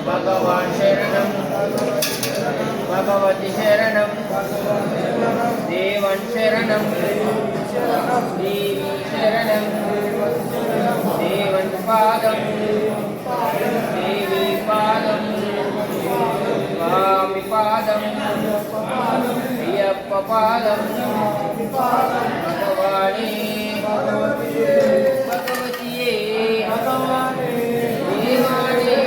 भगवान् शरणं भगवती शरणं देवं शरणं देवी शरणं देवं पादं देवी पादं स्वामी पादं अय्यप्प पादं भगवाने भगवतिये देवाने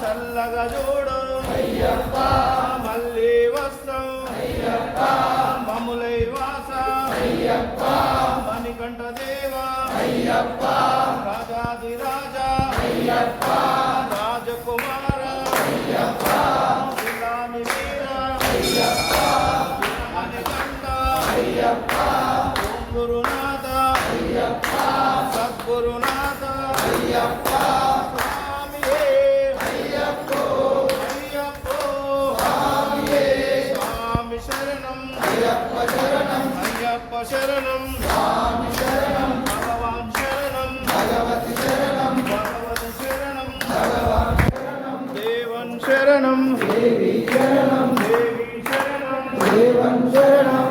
చల్లగా చూడు అయ్యప్ప మళ్ళీ వస్తాం అయ్యప్ప మములై వాస అయ్యప్ప మణికంఠ దేవా అయ్యప్ప రాజాది రాజా అయ్యప్ప రాజకుమార అయ్యప్ప ఇలాని వీర అయ్యప్ప మణికంఠ అయ్యప్ప ఓం గురునాథ అయ్యప్ప సద్గురునాథ అయ్యప్ప శరణం స్వామి శరణం భగవాన్ శరణం భగవతి శరణం భగవతి శరణం భగవాన్ శరణం దేవన్ శరణం దేవి శరణం దేవి శరణం దేవన్ శరణం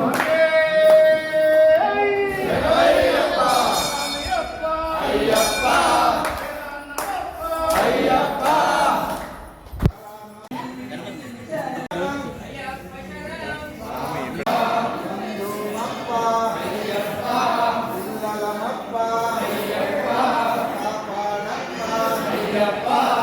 Bye.